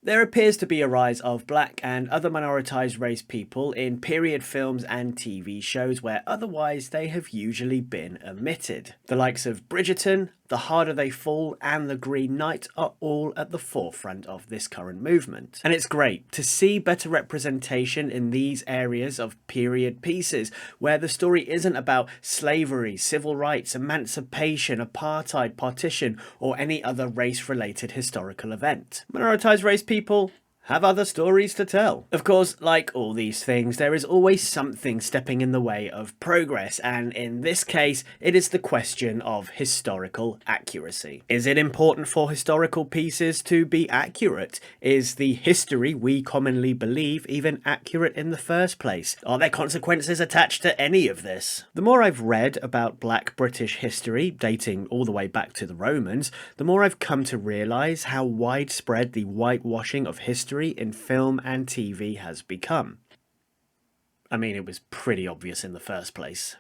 There appears to be a rise of black and other minoritized race people in period films and TV shows where otherwise they have usually been omitted. The likes of Bridgerton, The Harder They Fall, and The Green Knight are all at the forefront of this current movement. And it's great to see better representation in these areas of period pieces, where the story isn't about slavery, civil rights, emancipation, apartheid, partition, or any other race-related historical event. Minoritized race people have other stories to tell. Of course, like all these things, there is always something stepping in the way of progress, and in this case, it is the question of historical accuracy. Is it important for historical pieces to be accurate? Is the history we commonly believe even accurate in the first place? Are there consequences attached to any of this? The more I've read about Black British history, dating all the way back to the Romans, the more I've come to realise how widespread the whitewashing of history in film and TV has become. I mean, it was pretty obvious in the first place.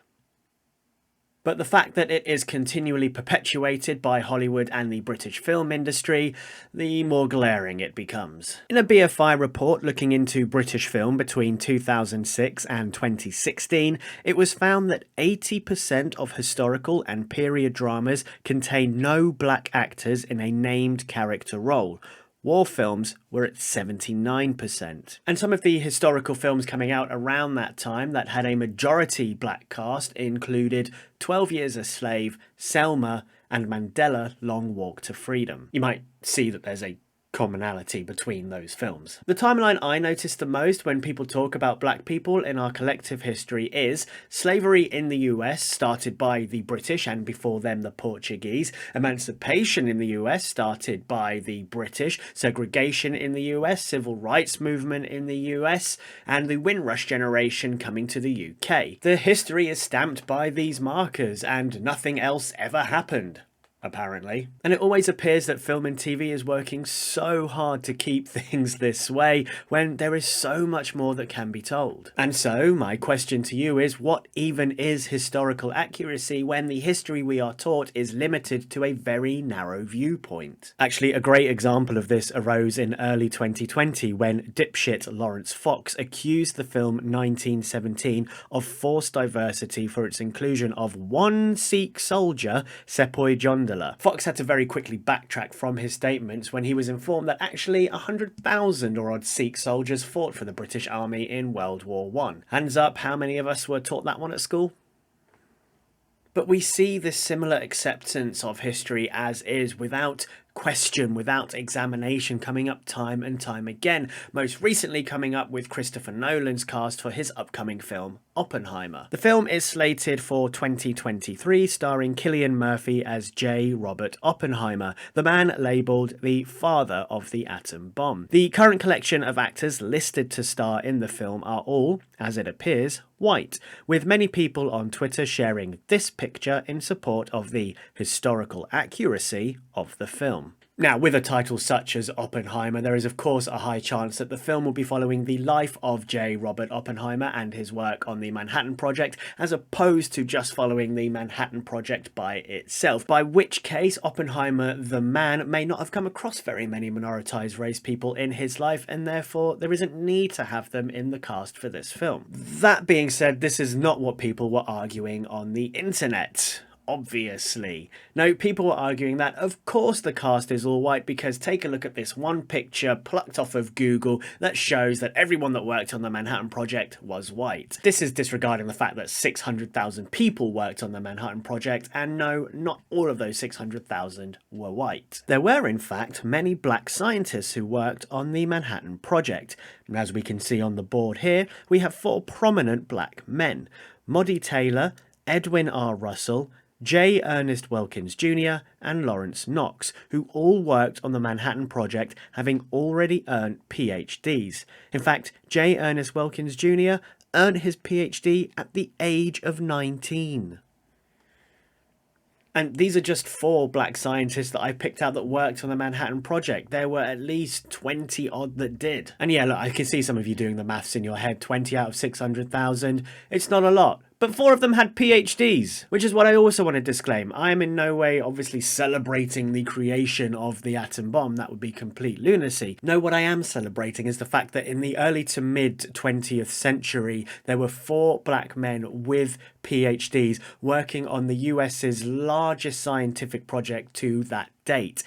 But the fact that it is continually perpetuated by Hollywood and the British film industry, the more glaring it becomes. In a BFI report looking into British film between 2006 and 2016, it was found that 80% of historical and period dramas contain no black actors in a named character role. War films were at 79%. And some of the historical films coming out around that time that had a majority black cast included 12 Years a Slave, Selma, and Mandela: Long Walk to Freedom. You might see that there's a commonality between those films. The timeline I notice the most when people talk about black people in our collective history is slavery in the US, started by the British and before them the Portuguese, emancipation in the US, started by the British, segregation in the US, civil rights movement in the US, and the Windrush generation coming to the UK. The history is stamped by these markers and nothing else ever happened, apparently. And it always appears that film and TV is working so hard to keep things this way when there is so much more that can be told. And so my question to you is, what even is historical accuracy when the history we are taught is limited to a very narrow viewpoint? Actually, a great example of this arose in early 2020 when dipshit Lawrence Fox accused the film 1917 of forced diversity for its inclusion of one Sikh soldier, Sepoy Jondala. Fox had to very quickly backtrack from his statements when he was informed that actually 100,000 or odd Sikh soldiers fought for the British Army in World War I. Hands up, how many of us were taught that one at school? But we see this similar acceptance of history as is, without question, without examination, coming up time and time again, most recently coming up with Christopher Nolan's cast for his upcoming film Oppenheimer. The film is slated for 2023, starring Cillian Murphy as J. Robert Oppenheimer, the man labelled the father of the atom bomb. The current collection of actors listed to star in the film are all, as it appears, white, with many people on Twitter sharing this picture in support of the historical accuracy of the film. Now, with a title such as Oppenheimer, there is of course a high chance that the film will be following the life of J. Robert Oppenheimer and his work on the Manhattan Project, as opposed to just following the Manhattan Project by itself, by which case Oppenheimer the man may not have come across very many minoritized race people in his life, and therefore there isn't need to have them in the cast for this film. That being said, this is not what people were arguing on the internet. Obviously. No, people were arguing that of course the cast is all white because take a look at this one picture plucked off of Google that shows that everyone that worked on the Manhattan Project was white. This is disregarding the fact that 600,000 people worked on the Manhattan Project, and no, not all of those 600,000 were white. There were in fact many black scientists who worked on the Manhattan Project. And as we can see on the board here, we have 4 prominent black men: Moddy Taylor, Edwin R. Russell, J. Ernest Wilkins Jr. and Lawrence Knox, who all worked on the Manhattan Project, having already earned PhDs. In fact, J. Ernest Wilkins Jr. earned his PhD at the age of 19. And these are just 4 black scientists that I picked out that worked on the Manhattan Project. There were at least 20 odd that did. And yeah, look, I can see some of you doing the maths in your head. 20 out of 600,000. It's not a lot. But 4 of them had PhDs, which is what I also want to disclaim. I am in no way obviously celebrating the creation of the atom bomb. That would be complete lunacy. No, what I am celebrating is the fact that in the early to mid 20th century, there were 4 black men with PhDs working on the US's largest scientific project to that date.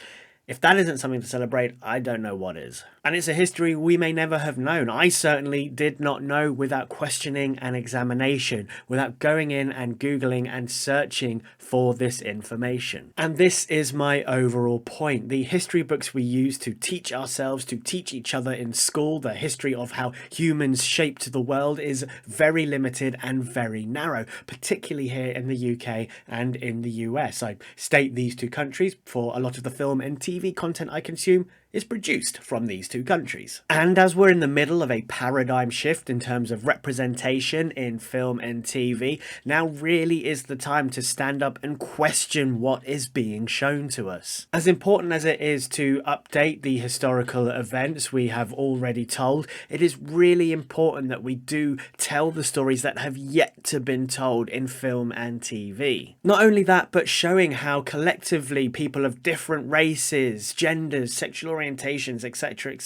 If that isn't something to celebrate, I don't know what is. And it's a history we may never have known. I certainly did not know without questioning and examination, without going in and Googling and searching for this information. And this is my overall point. The history books we use to teach ourselves, to teach each other in school, the history of how humans shaped the world is very limited and very narrow, particularly here in the UK and in the US. I state these 2 countries for a lot of the film and TV content I consume is produced from these 2 countries. And as we're in the middle of a paradigm shift in terms of representation in film and TV, now really is the time to stand up and question what is being shown to us. As important as it is to update the historical events we have already told, it is really important that we do tell the stories that have yet to been told in film and TV. Not only that, but showing how collectively people of different races, genders, sexual orientations, etc.,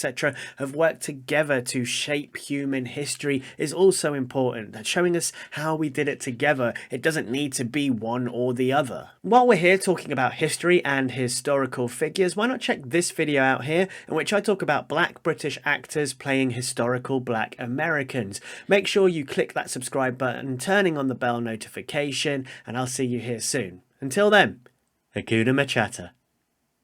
have worked together to shape human history is also important. That showing us how we did it together. It doesn't need to be one or the other. While we're here talking about history and historical figures, why not check this video out here in which I talk about black British actors playing historical black Americans. Make sure you click that subscribe button, turning on the bell notification, and I'll see you here soon. Until then, Hakuna MaChatter.